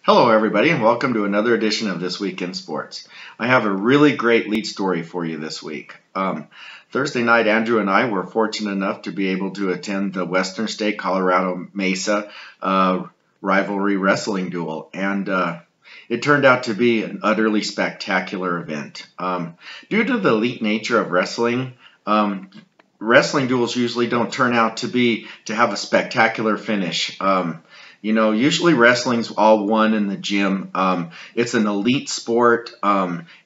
Hello, everybody, and welcome to another edition of This Week in Sports. I have a really great lead story for you this week. Thursday night, Andrew and I were fortunate enough to be able to attend the Western State Colorado Mesa rivalry wrestling duel, and it turned out to be an utterly spectacular event. Due to the elite nature of wrestling, wrestling duels usually don't turn out to have a spectacular finish. Usually wrestling's all won in the gym. It's an elite sport.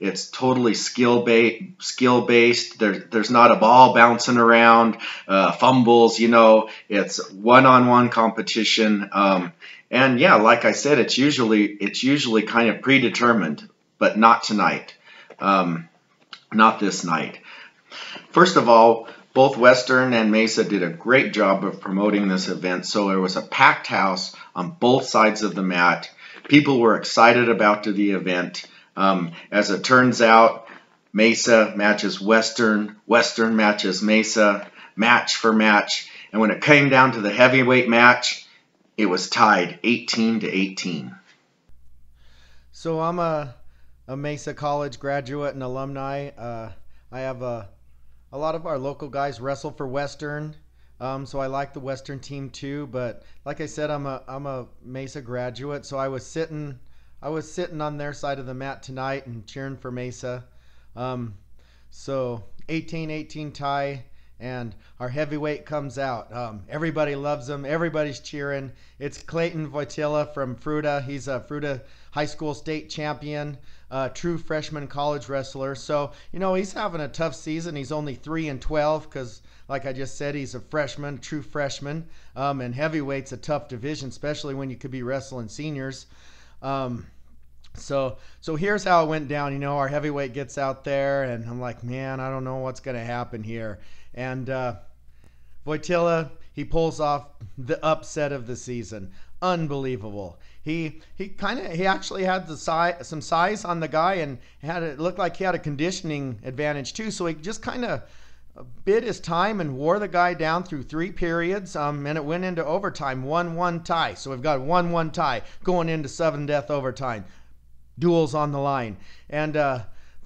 It's totally skill-based. There's not a ball bouncing around, fumbles. It's one-on-one competition. And yeah, like I said, it's usually kind of predetermined, but not tonight. Not this night. First of all, both Western and Mesa did a great job of promoting this event, so there was a packed house on both sides of the mat. People were excited about the event. As it turns out, Mesa matches Western, Western matches Mesa, match for match. And when it came down to the heavyweight match, it was tied 18-18. So I'm a Mesa College graduate and alumni. I have a lot of our local guys wrestle for Western, so I like the Western team too. But like I said, I'm a Mesa graduate, so I was sitting on their side of the mat tonight and cheering for Mesa. So 18-18 tie, and our heavyweight comes out. Everybody loves him. Everybody's cheering. It's Clayton Voytilla from Fruita. He's a Fruita High School state champion. True freshman college wrestler. So, he's having a tough season. He's only 3-12 because, like I just said, he's a freshman, true freshman. And heavyweight's a tough division, especially when you could be wrestling seniors. So here's how it went down. Our heavyweight gets out there, and I'm like, man, I don't know what's going to happen here. And Voytilla, he pulls off the upset of the season. Unbelievable. He actually had some size on the guy, and it looked like he had a conditioning advantage too. So he just kind of bid his time and wore the guy down through 3 periods. And it went into overtime, 1-1 tie. So we've got 1-1 tie going into sudden death overtime. Duels on the line, and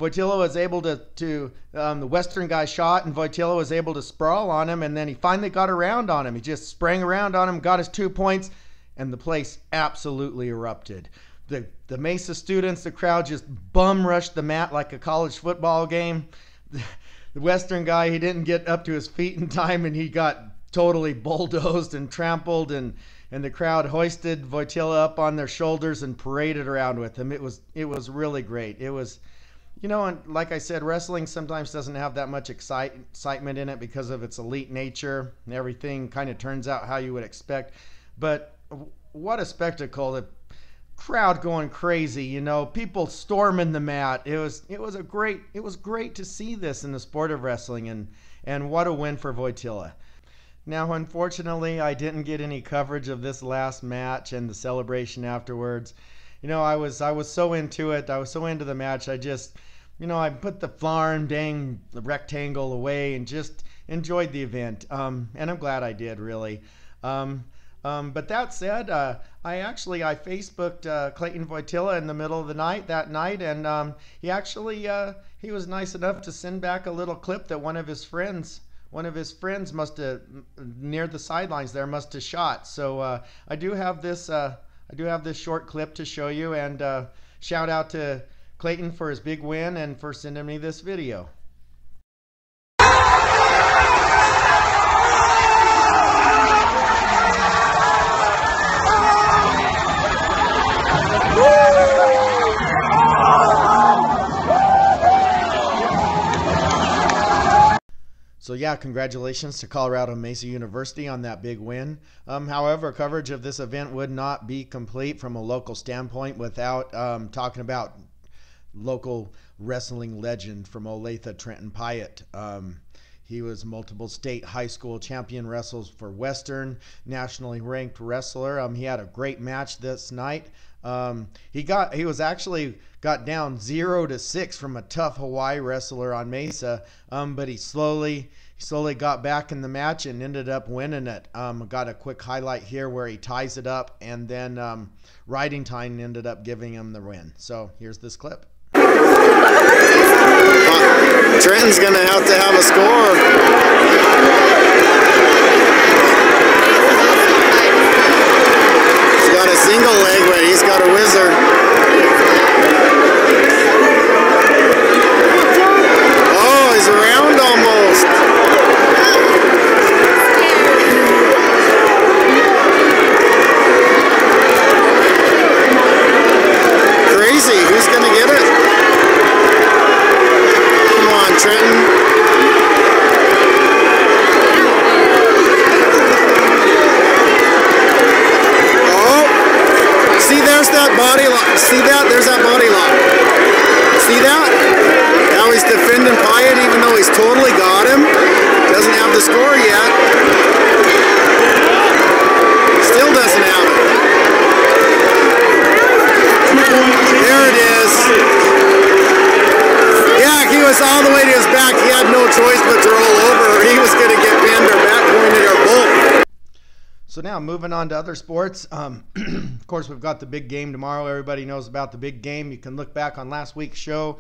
Voytilla was able to the Western guy shot, and Voytilla was able to sprawl on him, and then he finally got around on him. He just sprang around on him, got his 2 points, and the place absolutely erupted. The Mesa students, the crowd just bum rushed the mat like a college football game. The Western guy, he didn't get up to his feet in time, and he got totally bulldozed and trampled, and the crowd hoisted Voytilla up on their shoulders and paraded around with him. It was really great. It was, and like I said, wrestling sometimes doesn't have that much excitement in it because of its elite nature, and everything kind of turns out how you would expect. But what a spectacle! The crowd going crazy, people storming the mat. It was great to see this in the sport of wrestling, and what a win for Voytilla. Now, unfortunately, I didn't get any coverage of this last match and the celebration afterwards. I was so into it. I was so into the match. I just, I put the flarn dang rectangle away and just enjoyed the event. And I'm glad I did, really. But that said, I Facebooked Clayton Voytilla in the middle of the night that night, and he was nice enough to send back a little clip that one of his friends must have, near the sidelines there, must have shot. So I do have this short clip to show you, and shout out to Clayton for his big win and for sending me this video. So yeah, congratulations to Colorado Mesa University on that big win. However, coverage of this event would not be complete from a local standpoint without talking about local wrestling legend from Olathe, Trent Piatt. He was multiple state high school champion, wrestles for Western, nationally ranked wrestler. He had a great match this night. He was actually got down 0-6 from a tough Hawaii wrestler on Mesa, but he slowly slowly got back in the match and ended up winning it. Got a quick highlight here where he ties it up, and then riding time ended up giving him the win. So here's this clip. Trenton's going to have a score. He's got a single leg, but he's got a whizzer. Oh, he's around almost. Crazy. Who's going to get it? Come on, Trenton. There's that body lock. See that? There's that body lock. See that? Now he's defending Piatt even though he's totally got him. Doesn't have the score yet. Still doesn't have it. There it is. Yeah, he was all the way to his back. He had no choice but to roll over or he was going to get pinned or back pointed or both. So now moving on to other sports. Of course, we've got the big game tomorrow. Everybody knows about the big game. You can look back on last week's show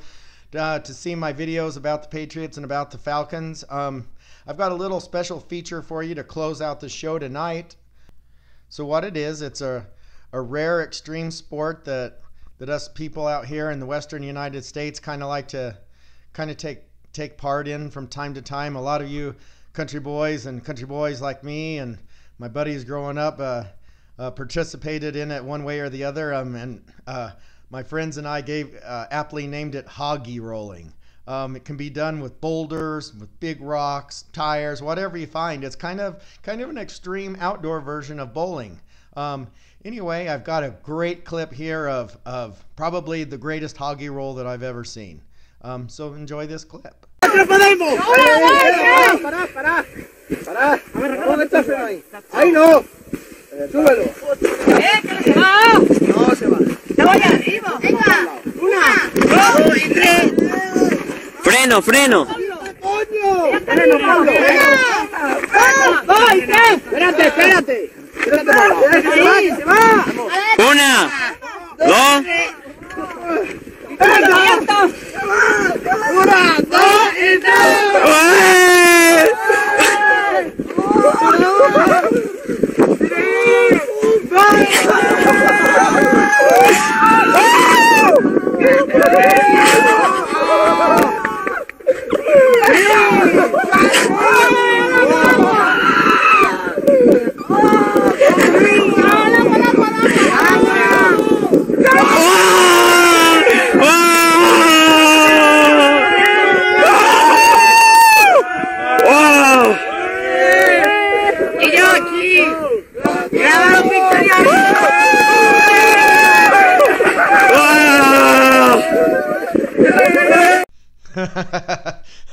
to see my videos about the Patriots and about the Falcons. I've got a little special feature for you to close out the show tonight. So what it is, it's a rare extreme sport that us people out here in the western United States kind of like to take part in from time to time. A lot of you country boys like me and my buddies growing up participated in it one way or the other, and my friends and I aptly named it Hoggie rolling. It can be done with boulders, with big rocks, tires, whatever you find. It's kind of an extreme outdoor version of bowling. Anyway, I've got a great clip here of probably the greatest Hoggie roll that I've ever seen. So enjoy this clip. Pará, a ver, ¿dónde está freno ahí? ¡Ahí no! ¡Súbelo! ¡Que no se va! No se va. ¡Te voy arriba! ¡Venga! ¡Una! ¡Dos y tres! ¡Freno, freno! ¡Coño! ¡Freno, Pablo! ¡Dos y tres! ¡Espérate, espérate! ¡Espérate, Pablo! ¡Ahí se va! ¡Una! ¡Dos! ¡Venga! ¡Una, dos y tres!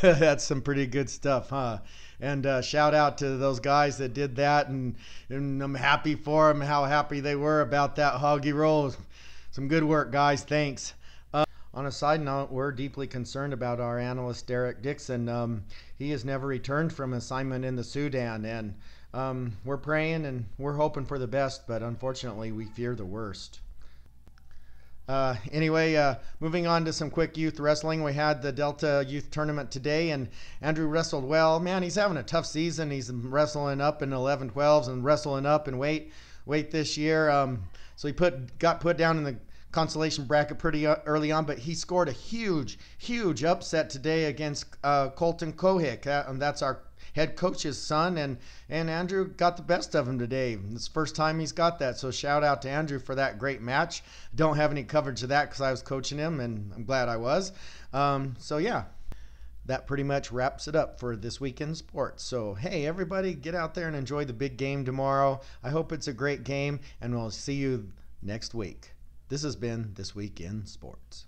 That's some pretty good stuff, huh? And shout out to those guys that did that, and I'm happy for them, how happy they were about that Hoggie roll. Some good work, guys. Thanks. On a side note, we're deeply concerned about our analyst Derek Dixon. He has never returned from assignment in the Sudan, and we're praying and we're hoping for the best, but unfortunately we fear the worst. Anyway, moving on to some quick youth wrestling. We had the Delta Youth Tournament today, and Andrew wrestled well. Man, he's having a tough season. He's wrestling up in 11-12s and wrestling up in weight this year. So he got put down in the consolation bracket pretty early on, but he scored a huge upset today against Colton Kohik. That's our head coach's son, and Andrew got the best of him today. It's the first time he's got that, so shout out to Andrew for that great match. Don't have any coverage of that because I was coaching him, and I'm glad I was. So yeah, that pretty much wraps it up for this week in sports. So hey, everybody, get out there and enjoy the big game tomorrow. I hope it's a great game, and we'll see you next week. This has been This Week in Sports.